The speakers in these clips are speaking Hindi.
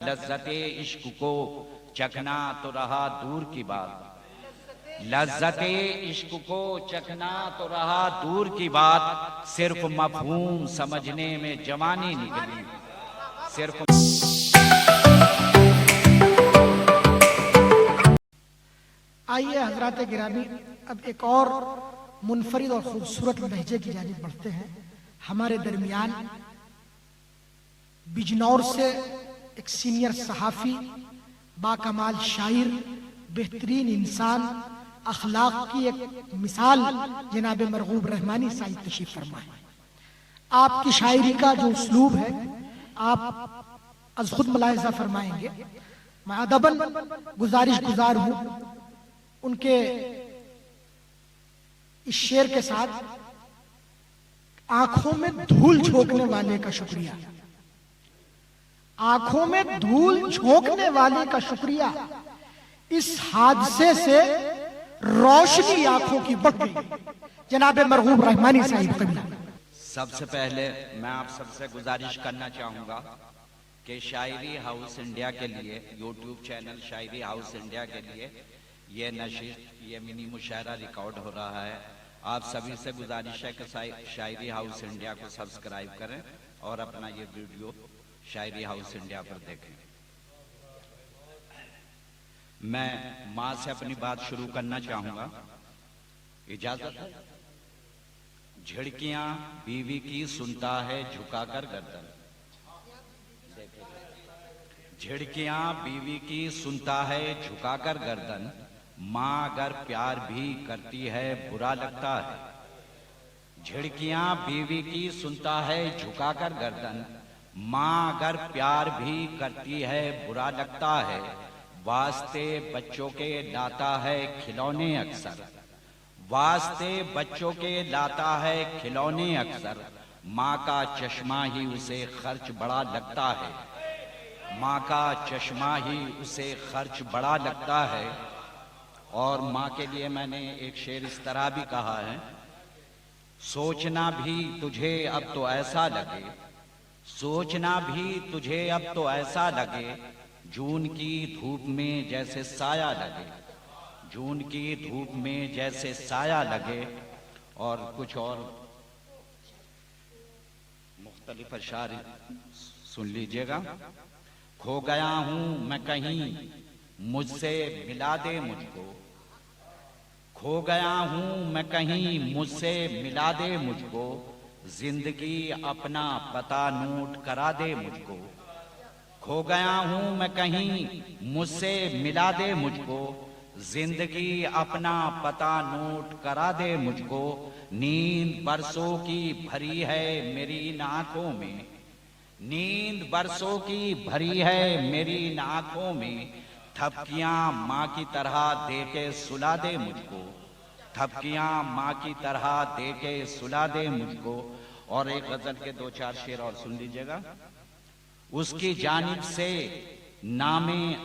लज्जते इश्क को चखना तो रहा दूर की बात, लज्जते इश्क को चखना तो रहा दूर की बात, सिर्फ मफहूम समझने में जवानी निकली, सिर्फ। आइए हजरात गिरामी, अब एक और मुनफरिद और खूबसूरत लहजे की जानिब बढ़ते हैं। हमारे दरमियान बिजनौर से एक सीनियर सहाफ़ी, बाकमाल शायर, बेहतरीन इंसान, अखलाक की एक मिसाल जनाब मरगूब रहमानी साहिब तशरीफ फरमा है। आपकी शायरी का जो उसलूब है आप अज खुद मुलाहिजा फरमाएंगे। मैं अदबन गुजार हूँ उनके इस शेर के साथ, आंखों में धूल झोंकने वाले का शुक्रिया, आंखों में धूल झोंकने वाले का शुक्रिया, इस हादसे से रोशनी आंखों की बढ़ गई। जनाब मरगूब रहमानी साहिब कबीला। सबसे पहले मैं आप सबसे गुजारिश करना चाहूंगा कि शायरी हाउस इंडिया के लिए, यूट्यूब चैनल शायरी हाउस इंडिया के लिए ये नशिश, ये मिनी मुशायरा रिकॉर्ड हो रहा है। आप सभी से गुजारिश है कि शायरी हाउस इंडिया को सब्सक्राइब करें और अपना ये वीडियो शायरी हाउस इंडिया पर देखें। मैं माँ से अपनी बात शुरू करना चाहूंगा, इजाजत है? झिड़कियां बीवी की सुनता है झुकाकर गर्दन, झिड़कियां बीवी की सुनता है झुकाकर गर्दन, माँ अगर प्यार भी करती है बुरा लगता है। झिड़कियां बीवी की सुनता है झुकाकर गर्दन, माँ अगर प्यार भी करती है बुरा लगता है। वास्ते बच्चों के लाता है खिलौने अक्सर, वास्ते बच्चों के लाता है खिलौने अक्सर, माँ का चश्मा ही उसे खर्च बड़ा लगता है, माँ का चश्मा ही उसे खर्च बड़ा लगता है। और माँ के लिए मैंने एक शेर इस तरह भी कहा है, सोचना भी तुझे अब तो ऐसा लगे, सोचना भी तुझे अब तो ऐसा लगे, जून की धूप में जैसे साया लगे, जून की धूप में जैसे साया लगे। और कुछ और मुख्तलिफ अशार सुन लीजिएगा। खो गया हूं मैं कहीं मुझसे मिला दे मुझको, खो गया हूं मैं कहीं मुझसे मिला दे मुझको, जिंदगी अपना पता नोट करा दे मुझको, खो गया हूं मैं कहीं मुझसे मिला दे मुझको, जिंदगी अपना पता नोट करा दे मुझको। नींद बरसों की भरी है मेरी इन आंखों में, नींद बरसों की भरी है मेरी इन आंखों में, थपकियां माँ की तरह दे के सुला दे मुझको, थपकियां माँ की तरह दे के सुला दे मुझको। और एक गजल के दो चार शेर और सुन लीजिएगा। उसकी जानिब से नामे,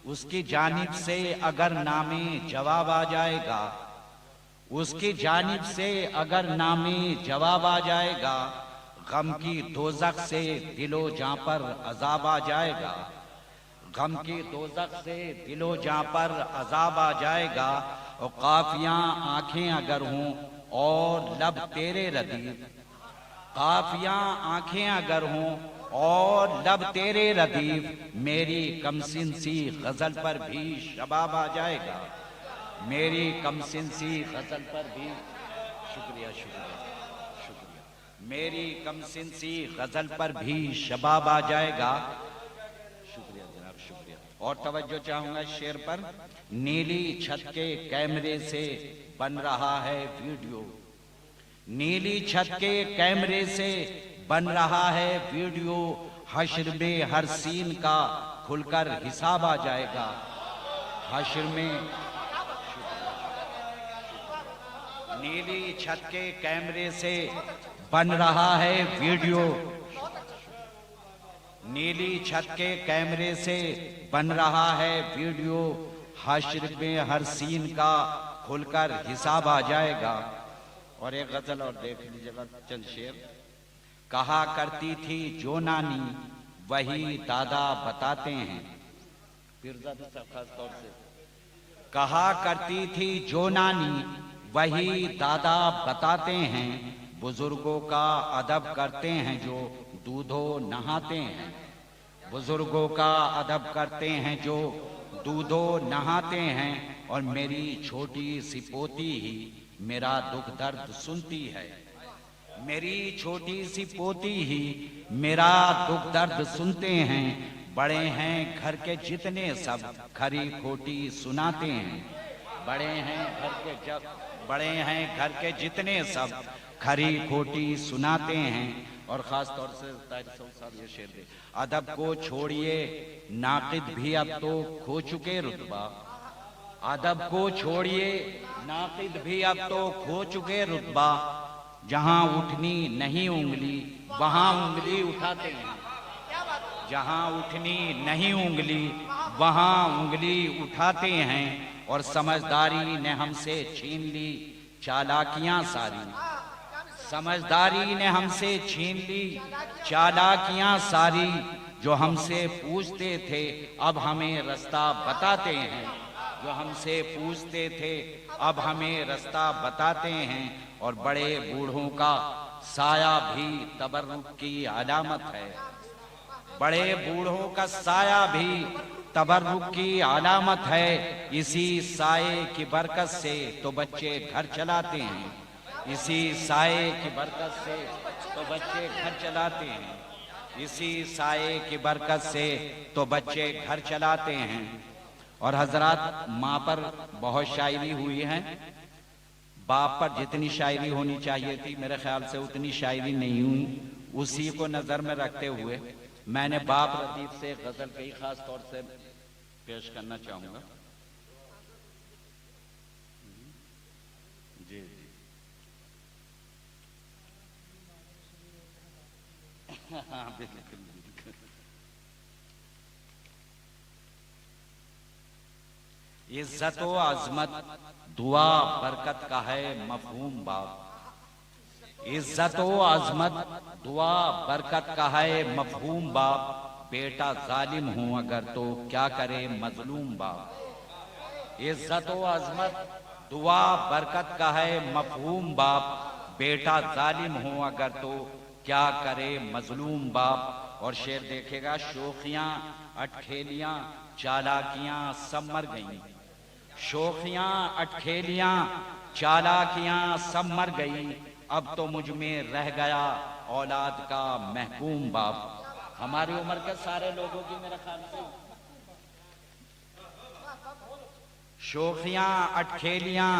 उसकी जानिब से अगर नामे जवाब आ जाएगा, उसकी जानिब से अगर नामे जवाब आ जाएगा, गम की दोज़ख से दिलो जां पर अजाब आ जाएगा, गम की दोज़ख से दिलो जां पर अजाब आ जाएगा। और काफियां आंखें अगर हों और लब तेरे रदीफ, काफियां आंखें अगर हों और लब तेरे रदीफ, मेरी कमसिन सी गजल पर भी शबाब आ जाएगा, मेरी कमसिन सी गजल पर भी, शुक्रिया शुक्रिया शुक्रिया, मेरी कमसिन सी गजल पर भी शबाब आ जाएगा। शुक्रिया जनाब शुक्रिया। और तवज्जो चाहूंगा शेर पर। नीली छत के कैमरे से बन रहा है वीडियो, नीली छत के कैमरे से बन रहा है वीडियो, हश्र में हर सीन का खुलकर हिसाब आ जाएगा, हश्र में। नीली छत के कैमरे से बन रहा है वीडियो, नीली छत के कैमरे से बन रहा है वीडियो, हश्र में हर सीन का खुलकर हिसाब आ जाएगा। और एक गजल और देख लीजिएगा, चंद शेर। कहा करती थी जो नानी वही दादा बताते हैं। पीरजादा साहब खास तौर से कहा करती थी जो नानी, वही दादा बताते हैं। बुजुर्गों का अदब करते हैं जो दूधो नहाते हैं। बुजुर्गों का अदब करते हैं जो दूधो नहाते हैं। और मेरी छोटी सी पोती ही मेरा दुख दर्द सुनती है। मेरी छोटी सी पोती ही मेरा दुख दर्द सुनते हैं। बड़े हैं घर के जितने सब खरी खोटी सुनाते हैं। बड़े हैं घर के जितने सब खरी खोटी सुनाते हैं। और खास तौर से ताहिर साहब ये शेर दे, अदब को छोड़िए नाकिद भी अब तो खो चुके रुतबा। अदब को छोड़िए नाकिद भी अब तो खो चुके रुतबा। जहां उठनी नहीं उंगली वहां उंगली उठाते हैं। जहां उठनी नहीं उंगली वहां उंगली उठाते हैं। और समझदारी ने हमसे छीन ली चालाकियां सारी। समझदारी ने हमसे छीन ली चालाकियां सारी। जो हमसे पूछते थे अब हमें रास्ता बताते हैं। जो हमसे पूछते थे अब हमें रास्ता बताते हैं। और बड़े बूढ़ों का साया भी तबर्रुक की अलामत है। बड़े बूढ़ों का साया भी तबर्रुक की अलामत है। इसी साये की बरकत से तो बच्चे घर चलाते हैं। इसी साये की बरकत से तो बच्चे घर चलाते हैं। इसी साये की बरकत से तो बच्चे घर चलाते हैं। और हजरात, माँ पर बहुत शायरी हुई है। बाप पर जितनी शायरी होनी चाहिए थी मेरे ख्याल से उतनी शायरी नहीं हुई। उसी को नजर में रखते हुए मैंने बाप लतीफ से गजल कई खास तौर से पेश करना चाहूंगा। जी जी हाँ बिल्कुल बिल्कुल। इज्जत व अजमत दुआ बरकत का है मफहूम बाप। इज्जत व अजमत दुआ बरकत का है मफहूम बाप। बेटा जालिम हूं अगर तो क्या करे मजलूम बाप। इज्जत व अजमत दुआ बरकत का है मफहूम बाप। बेटा जालिम हूं अगर तो क्या करे मजलूम बाप। और शेर देखेगा, शोखियां अटखेलियां चालाकियां सब मर गईं। शोखियां अटखेलियां चालाकियां सब मर गई। अब तो मुझ में रह गया औलाद का महकूम बाप। हमारी उम्र के सारे लोगों की मेरे ख्याल से शोखियां अटखेलियां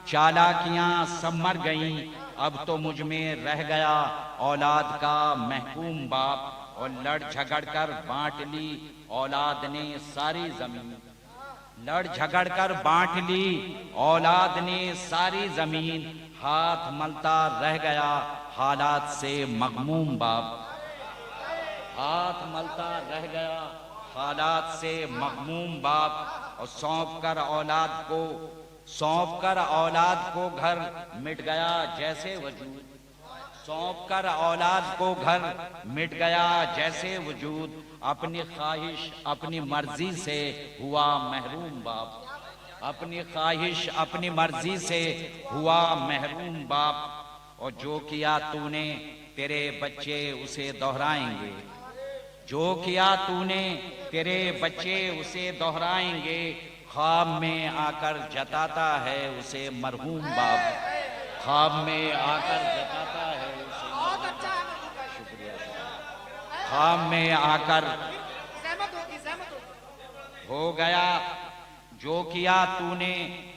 चालाकियां सब मर गईं। अब तो मुझ में रह गया औलाद का महकूम बाप। और लड़ झगड़ कर बांट ली औलाद ने सारी जमीन। लड़ झगड़ कर बांट ली औलाद ने सारी जमीन। हाथ मलता रह गया हालात से मगमूम बाप। हाथ मलता रह गया हालात से मगमूम बाप। और सौंप कर औलाद को घर मिट गया जैसे वजूद। सौंप कर औलाद को घर मिट गया जैसे वजूद। अपनी ख्वाहिश अपनी मर्जी से हुआ महरूम बाप। अपनी ख्वाहिश अपनी मर्जी से हुआ महरूम बाप। और जो किया तूने तेरे बच्चे उसे दोहराएंगे। जो किया तूने तेरे बच्चे उसे दोहराएंगे। ख्वाब में आकर जताता है उसे मरहूम बाप। ख्वाब में आकर जताता है उसे। शुक्रिया। ख्वाब में आकर हो गया जो किया तूने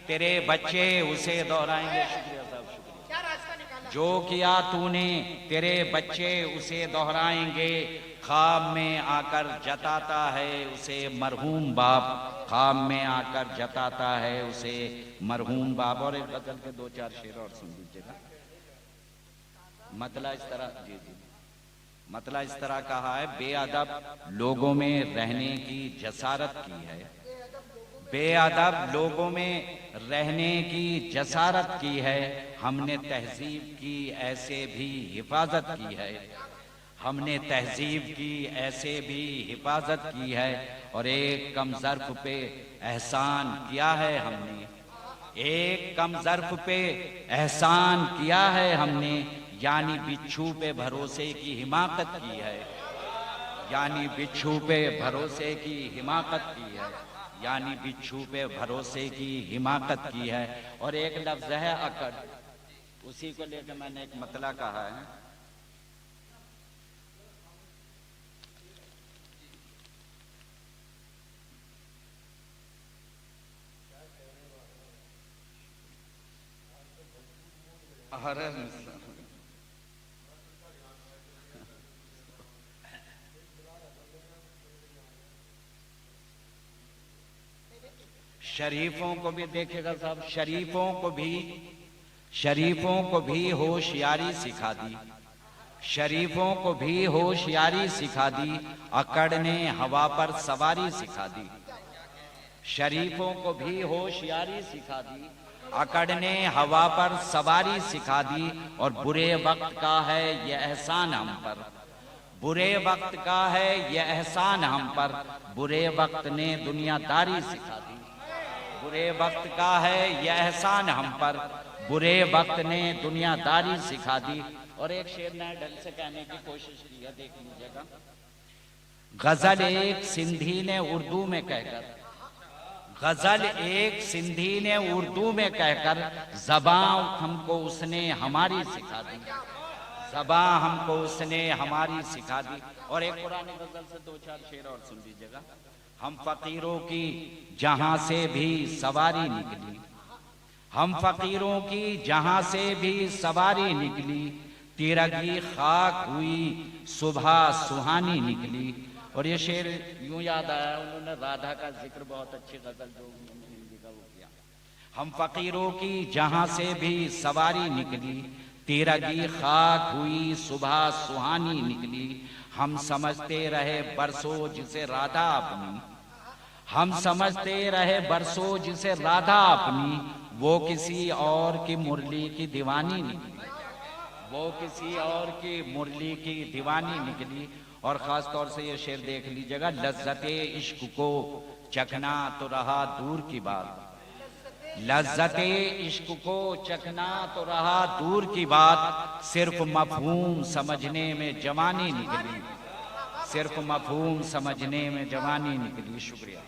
तेरे बच्चे उसे दोहराएंगे। शुक्रिया साहब, शुक्रिया। जो किया तूने तेरे बच्चे उसे दोहराएंगे। ख्वाब में आकर जताता है उसे मरहूम बाप। ख्वाब में आकर जताता है उसे मरहूम बाप। और एक गजल के दो चार शेर और सुन लीजिएगा। मतलब इस तरह, जी जी, मतलब इस तरह कहा है, बेअदब लोगों में रहने की जसारत की है। बेअदब लोगों में रहने की जसारत की है। हमने तहजीब की ऐसे भी हिफाजत की है। हमने तहजीब की ऐसे भी हिफाजत की है, और एक कम ज़र्फ़ पे एहसान किया है हमने, एक कम ज़र्फ़ पे एहसान किया है हमने, यानी बिच्छू पे भरोसे की हिमाकत की है, यानी बिच्छू पे भरोसे की हिमाकत की है, यानी बिच्छू पे भरोसे की हिमाकत की है। और एक लफ्ज़ है अकड़, उसी को लेकर मैंने एक मतला कहा है। अरे शरीफों को भी देखेगा साहब, शरीफों को भी होशियारी सिखा दी, शरीफों को भी होशियारी सिखा दी, अकड़ ने हवा पर सवारी सिखा दी, शरीफों को भी होशियारी सिखा दी, अकड़ ने हवा पर सवारी सिखा दी। और बुरे वक्त का है ये एहसान हम पर, बुरे वक्त का है ये एहसान हम पर, बुरे वक्त ने दुनियादारी सिखा दी, बुरे वक्त का है ये एहसान हम पर, बुरे वक्त ने दुनियादारी सिखा दी। और एक शेर नए ढंग से कहने की कोशिश की है, देख लीजिएगा। गजल एक सिंधी ने उर्दू में कहकर, गजल एक सिंधी ने उर्दू में कहकर, ज़बान हमको उसने हमारी सिखा दी, ज़बान हमको उसने हमारी सिखा दी। और एक पुरानी गजल से दो चार शेर और सुन लीजिएगा। हम फकीरों की जहां से भी सवारी निकली, हम फकीरों की जहां से भी सवारी निकली, तिरगी खाक हुई सुबह सुहानी निकली। और ये शेर यूं याद आया, उन्होंने राधा का जिक्र बहुत अच्छी गजल जो हिंदी का वो किया। हम फकीरों की जहां से भी सवारी निकली, तिरगी खाक हुई सुबह सुहानी निकली, हम समझते रहे बरसों जिसे राधा अपनी, हम समझते रहे बरसों जिसे राधा अपनी, वो किसी और की मुरली की दीवानी निकली, वो किसी और की मुरली की दीवानी निकली। और खास तौर से ये शेर देख लीजिएगा। लज्जते इश्क को चखना तो रहा दूर की बात, लज्जते इश्क को चखना तो रहा दूर की बात, सिर्फ मफहूम समझने में जवानी निकली, सिर्फ मफहूम समझने में जवानी निकली। शुक्रिया।